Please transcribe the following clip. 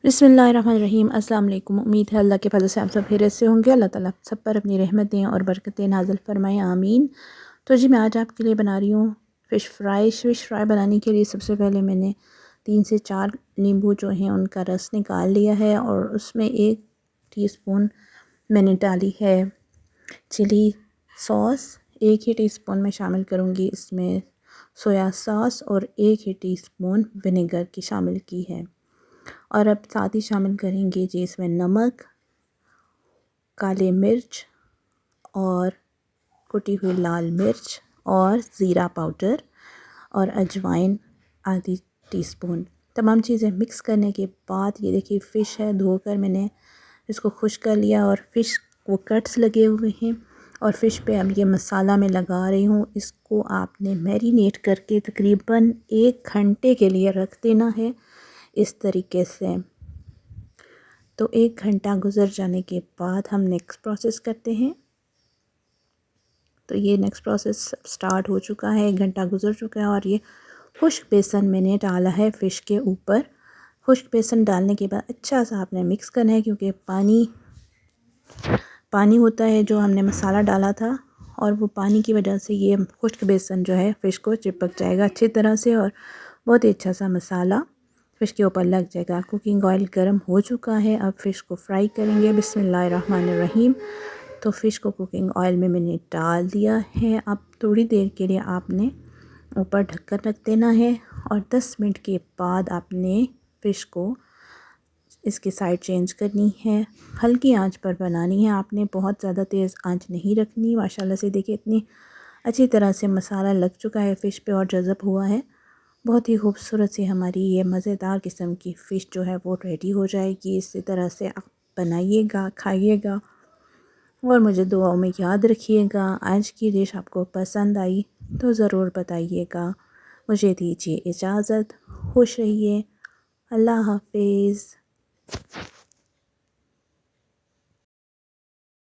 बिस्मिल्लाहिर्रहमानिर्रहीम। अस्सलाम वालेकुम। उम्मीद है अल्लाह के फजल से आप सब खैरियत से होंगे। अल्लाह ताला सब पर अपनी रहमतें और बरकतें नाज़िल फरमाएं, आमीन। तो जी मैं आज आपके लिए बना रही हूँ फ़िश फ्राई। फ़िश फ्राई बनाने के लिए सबसे पहले मैंने 3 से 4 नींबू जो हैं उनका रस निकाल लिया है और उसमें 1 टीस्पून मैंने डाली है चिली सॉस। 1 ही टीस्पून में शामिल करूँगी इसमें सोया सॉस और 1 ही टीस्पून विनेगर की शामिल की है। और अब साथ ही शामिल करेंगे जी इसमें नमक, काली मिर्च और कुटी हुई लाल मिर्च और ज़ीरा पाउडर और अजवाइन आधी टीस्पून। तमाम चीज़ें मिक्स करने के बाद ये देखिए फ़िश है, धोकर मैंने इसको खुश कर लिया और फ़िश को कट्स लगे हुए हैं और फ़िश पे अब ये मसाला मैं लगा रही हूँ। इसको आपने मैरिनेट करके तकरीबन 1 घंटे के लिए रख देना है इस तरीके से। तो 1 घंटा गुज़र जाने के बाद हम नेक्स्ट प्रोसेस करते हैं। तो ये नेक्स्ट प्रोसेस स्टार्ट हो चुका है, 1 घंटा गुज़र चुका है और ये खुश्क बेसन मैंने डाला है फ़िश के ऊपर। खुश्क बेसन डालने के बाद अच्छा सा आपने मिक्स करना है क्योंकि पानी होता है जो हमने मसाला डाला था और वो पानी की वजह से ये खुश्क बेसन जो है फ़िश को चिपक जाएगा अच्छी तरह से और बहुत ही अच्छा सा मसाला फ़िश के ऊपर लग जाएगा। कुकिंग ऑयल गर्म हो चुका है, अब फ़िश को फ्राई करेंगे। बिस्मिल्लाहिर्रहमानिर्रहीम। तो फ़िश को कुकिंग ऑयल में मैंने डाल दिया है। अब थोड़ी देर के लिए आपने ऊपर ढककर रख देना है और 10 मिनट के बाद आपने फ़िश को इसकी साइड चेंज करनी है। हल्की आंच पर बनानी है आपने, बहुत ज़्यादा तेज़ आंच नहीं रखनी। माशाल्लाह से देखिए इतनी अच्छी तरह से मसाला लग चुका है फ़िश पे और जज़ब हुआ है। बहुत ही खूबसूरत सी हमारी ये मज़ेदार किस्म की फ़िश जो है वो रेडी हो जाएगी। इसी तरह से आप बनाइएगा, खाइएगा और मुझे दुआओं में याद रखिएगा। आज की डिश आपको पसंद आई तो ज़रूर बताइएगा। मुझे दीजिए इजाज़त। खुश रहिए। अल्लाह हाफ़िज़।